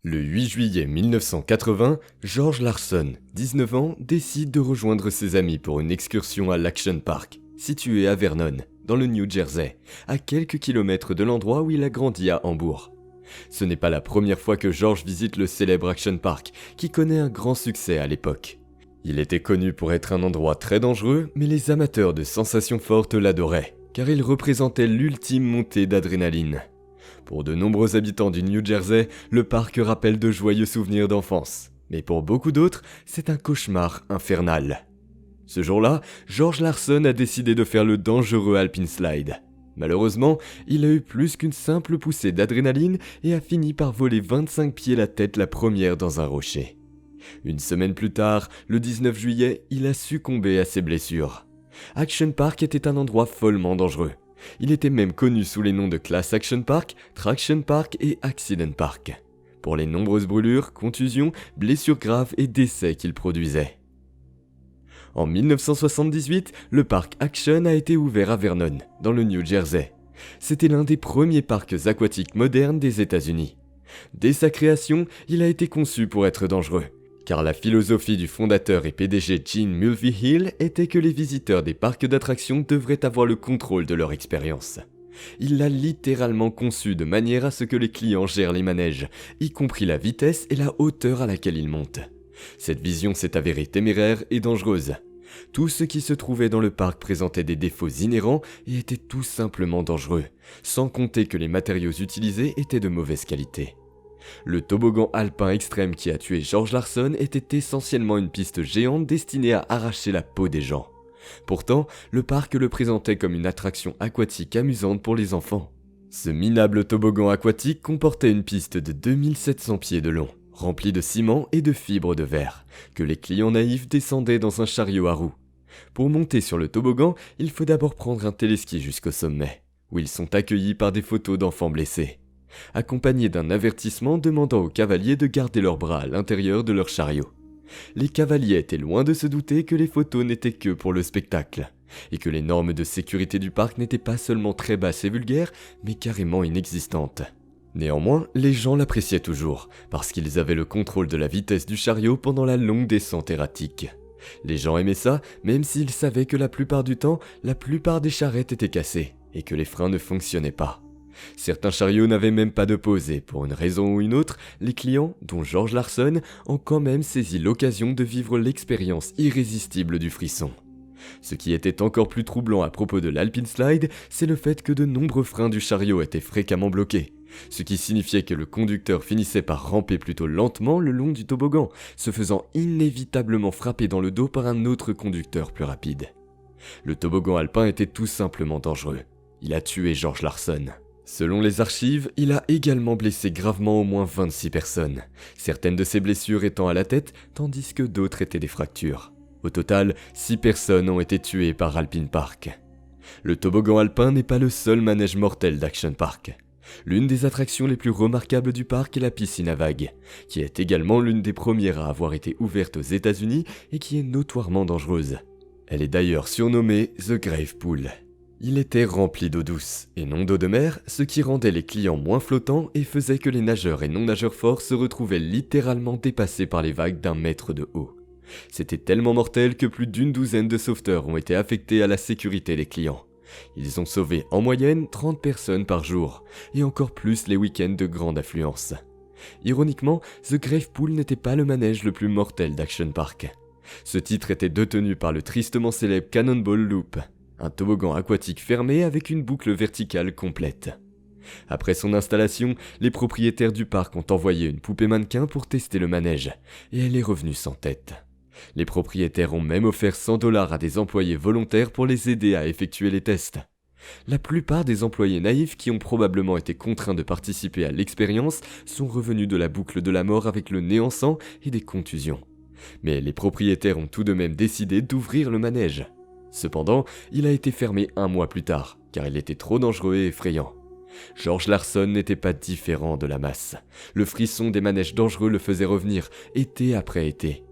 Le 8 juillet 1980, George Larson, 19 ans, décide de rejoindre ses amis pour une excursion à l'Action Park, situé à Vernon, dans le New Jersey, à quelques kilomètres de l'endroit où il a grandi à Hambourg. Ce n'est pas la première fois que George visite le célèbre Action Park, qui connaît un grand succès à l'époque. Il était connu pour être un endroit très dangereux, mais les amateurs de sensations fortes l'adoraient, car il représentait l'ultime montée d'adrénaline. Pour de nombreux habitants du New Jersey, le parc rappelle de joyeux souvenirs d'enfance. Mais pour beaucoup d'autres, c'est un cauchemar infernal. Ce jour-là, George Larson a décidé de faire le dangereux Alpine Slide. Malheureusement, il a eu plus qu'une simple poussée d'adrénaline et a fini par voler 25 pieds la tête la première dans un rocher. Une semaine plus tard, le 19 juillet, il a succombé à ses blessures. Action Park était un endroit follement dangereux. Il était même connu sous les noms de Class Action Park, Traction Park et Accident Park, pour les nombreuses brûlures, contusions, blessures graves et décès qu'il produisait. En 1978, le parc Action a été ouvert à Vernon, dans le New Jersey. C'était l'un des premiers parcs aquatiques modernes des États-Unis. Dès sa création, il a été conçu pour être dangereux, car la philosophie du fondateur et PDG Gene Mulvihill était que les visiteurs des parcs d'attractions devraient avoir le contrôle de leur expérience. Il l'a littéralement conçu de manière à ce que les clients gèrent les manèges, y compris la vitesse et la hauteur à laquelle ils montent. Cette vision s'est avérée téméraire et dangereuse. Tout ce qui se trouvait dans le parc présentait des défauts inhérents et était tout simplement dangereux, sans compter que les matériaux utilisés étaient de mauvaise qualité. Le toboggan alpin extrême qui a tué George Larson était essentiellement une piste géante destinée à arracher la peau des gens. Pourtant, le parc le présentait comme une attraction aquatique amusante pour les enfants. Ce minable toboggan aquatique comportait une piste de 2700 pieds de long, remplie de ciment et de fibres de verre, que les clients naïfs descendaient dans un chariot à roues. Pour monter sur le toboggan, il faut d'abord prendre un téléski jusqu'au sommet, où ils sont accueillis par des photos d'enfants blessés, accompagnés d'un avertissement demandant aux cavaliers de garder leurs bras à l'intérieur de leur chariot. Les cavaliers étaient loin de se douter que les photos n'étaient que pour le spectacle, et que les normes de sécurité du parc n'étaient pas seulement très basses et vulgaires, mais carrément inexistantes. Néanmoins, les gens l'appréciaient toujours, parce qu'ils avaient le contrôle de la vitesse du chariot pendant la longue descente erratique. Les gens aimaient ça, même s'ils savaient que la plupart du temps, la plupart des charrettes étaient cassées, et que les freins ne fonctionnaient pas. Certains chariots n'avaient même pas de pause et pour une raison ou une autre, les clients, dont George Larson, ont quand même saisi l'occasion de vivre l'expérience irrésistible du frisson. Ce qui était encore plus troublant à propos de l'Alpine Slide, c'est le fait que de nombreux freins du chariot étaient fréquemment bloqués, ce qui signifiait que le conducteur finissait par ramper plutôt lentement le long du toboggan, se faisant inévitablement frapper dans le dos par un autre conducteur plus rapide. Le toboggan alpin était tout simplement dangereux. Il a tué George Larson. Selon les archives, il a également blessé gravement au moins 26 personnes, certaines de ces blessures étant à la tête, tandis que d'autres étaient des fractures. Au total, 6 personnes ont été tuées par Alpine Park. Le toboggan alpin n'est pas le seul manège mortel d'Action Park. L'une des attractions les plus remarquables du parc est la piscine à vagues, qui est également l'une des premières à avoir été ouverte aux États-Unis et qui est notoirement dangereuse. Elle est d'ailleurs surnommée The Grave Pool. Il était rempli d'eau douce, et non d'eau de mer, ce qui rendait les clients moins flottants et faisait que les nageurs et non-nageurs forts se retrouvaient littéralement dépassés par les vagues d'1 mètre de haut. C'était tellement mortel que plus d'une douzaine de sauveteurs ont été affectés à la sécurité des clients. Ils ont sauvé en moyenne 30 personnes par jour, et encore plus les week-ends de grande affluence. Ironiquement, The Grave Pool n'était pas le manège le plus mortel d'Action Park. Ce titre était détenu par le tristement célèbre Cannonball Loop, un toboggan aquatique fermé avec une boucle verticale complète. Après son installation, les propriétaires du parc ont envoyé une poupée mannequin pour tester le manège, et elle est revenue sans tête. Les propriétaires ont même offert $100 à des employés volontaires pour les aider à effectuer les tests. La plupart des employés naïfs qui ont probablement été contraints de participer à l'expérience sont revenus de la boucle de la mort avec le nez en sang et des contusions. Mais les propriétaires ont tout de même décidé d'ouvrir le manège. Cependant, il a été fermé 1 mois plus tard, car il était trop dangereux et effrayant. George Larson n'était pas différent de la masse. Le frisson des manèges dangereux le faisait revenir, été après été.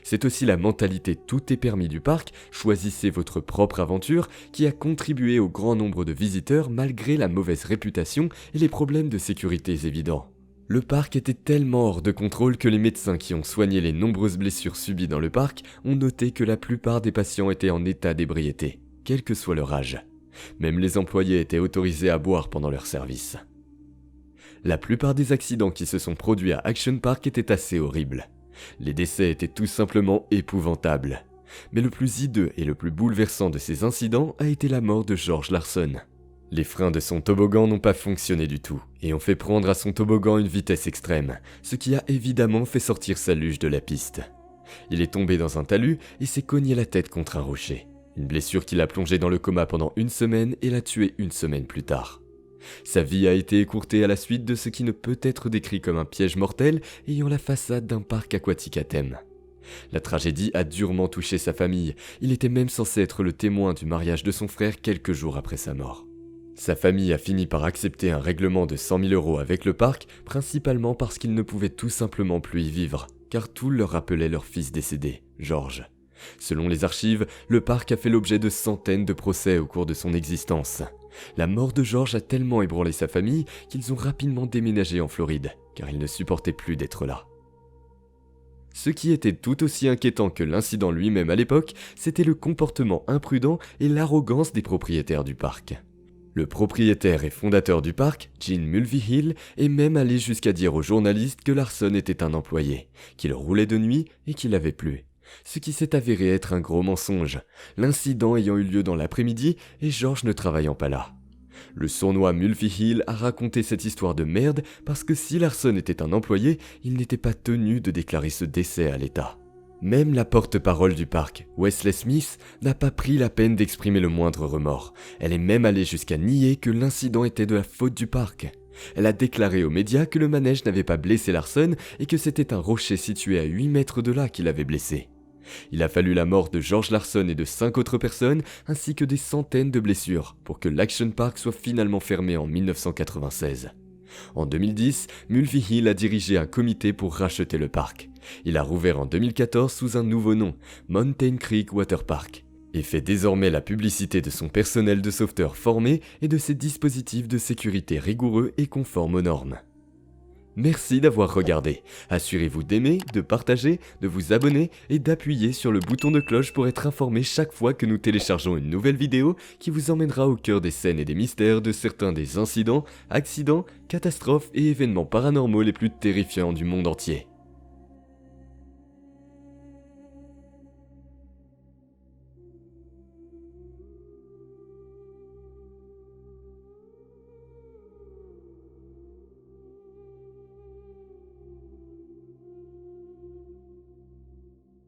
C'est aussi la mentalité « tout est permis » du parc, choisissez votre propre aventure, qui a contribué au grand nombre de visiteurs malgré la mauvaise réputation et les problèmes de sécurité évidents. Le parc était tellement hors de contrôle que les médecins qui ont soigné les nombreuses blessures subies dans le parc ont noté que la plupart des patients étaient en état d'ébriété, quel que soit leur âge. Même les employés étaient autorisés à boire pendant leur service. La plupart des accidents qui se sont produits à Action Park étaient assez horribles. Les décès étaient tout simplement épouvantables. Mais le plus hideux et le plus bouleversant de ces incidents a été la mort de George Larson. Les freins de son toboggan n'ont pas fonctionné du tout, et ont fait prendre à son toboggan une vitesse extrême, ce qui a évidemment fait sortir sa luge de la piste. Il est tombé dans un talus et s'est cogné la tête contre un rocher. Une blessure qui l'a plongé dans le coma pendant 1 semaine et l'a tué 1 semaine plus tard. Sa vie a été écourtée à la suite de ce qui ne peut être décrit comme un piège mortel ayant la façade d'un parc aquatique à thème. La tragédie a durement touché sa famille, il était même censé être le témoin du mariage de son frère quelques jours après sa mort. Sa famille a fini par accepter un règlement de 100 000 € avec le parc, principalement parce qu'ils ne pouvaient tout simplement plus y vivre, car tout leur rappelait leur fils décédé, George. Selon les archives, le parc a fait l'objet de centaines de procès au cours de son existence. La mort de George a tellement ébranlé sa famille qu'ils ont rapidement déménagé en Floride, car ils ne supportaient plus d'être là. Ce qui était tout aussi inquiétant que l'incident lui-même à l'époque, c'était le comportement imprudent et l'arrogance des propriétaires du parc. Le propriétaire et fondateur du parc, Gene Mulvihill, est même allé jusqu'à dire aux journalistes que Larson était un employé, qu'il roulait de nuit et qu'il avait plu. Ce qui s'est avéré être un gros mensonge, l'incident ayant eu lieu dans l'après-midi et George ne travaillant pas là. Le sournois Mulvihill a raconté cette histoire de merde parce que si Larson était un employé, il n'était pas tenu de déclarer ce décès à l'État. Même la porte-parole du parc, Wesley Smith, n'a pas pris la peine d'exprimer le moindre remords. Elle est même allée jusqu'à nier que l'incident était de la faute du parc. Elle a déclaré aux médias que le manège n'avait pas blessé Larson et que c'était un rocher situé à 8 mètres de là qui l'avait blessé. Il a fallu la mort de George Larson et de 5 autres personnes, ainsi que des centaines de blessures, pour que l'Action Park soit finalement fermé en 1996. En 2010, Mulvihill a dirigé un comité pour racheter le parc. Il a rouvert en 2014 sous un nouveau nom, Mountain Creek Water Park, et fait désormais la publicité de son personnel de sauveteurs formé et de ses dispositifs de sécurité rigoureux et conformes aux normes. Merci d'avoir regardé. Assurez-vous d'aimer, de partager, de vous abonner et d'appuyer sur le bouton de cloche pour être informé chaque fois que nous téléchargeons une nouvelle vidéo qui vous emmènera au cœur des scènes et des mystères de certains des incidents, accidents, catastrophes et événements paranormaux les plus terrifiants du monde entier.